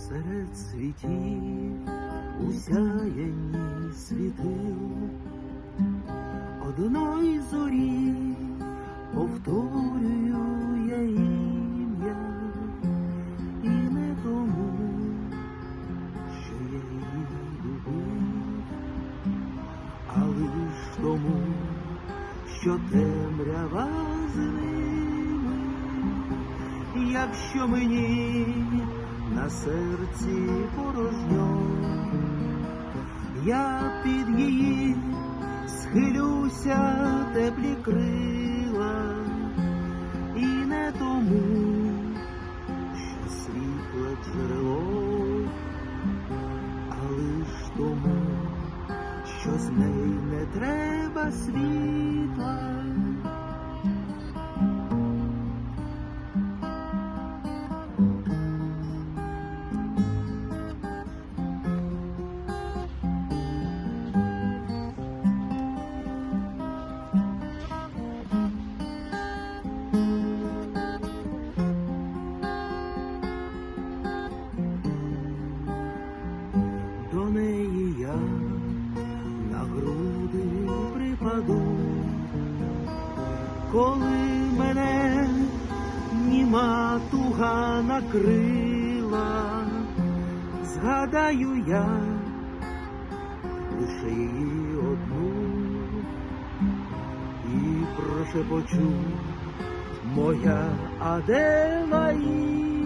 Серед світів усяяні світил одної зорі повторюю я ім'я, і не тому, що я її любив, а лиш тому, що темрява з ними. Якщо мені на серці порожньо, я під її схилюся теплі крила, і не тому, що світле джерело, а лиш тому, що з неї не треба світла. До неї я на груди припаду, коли мене німа туга накрила. Згадаю я лише її одну і прошепочу: моя Аделаїда.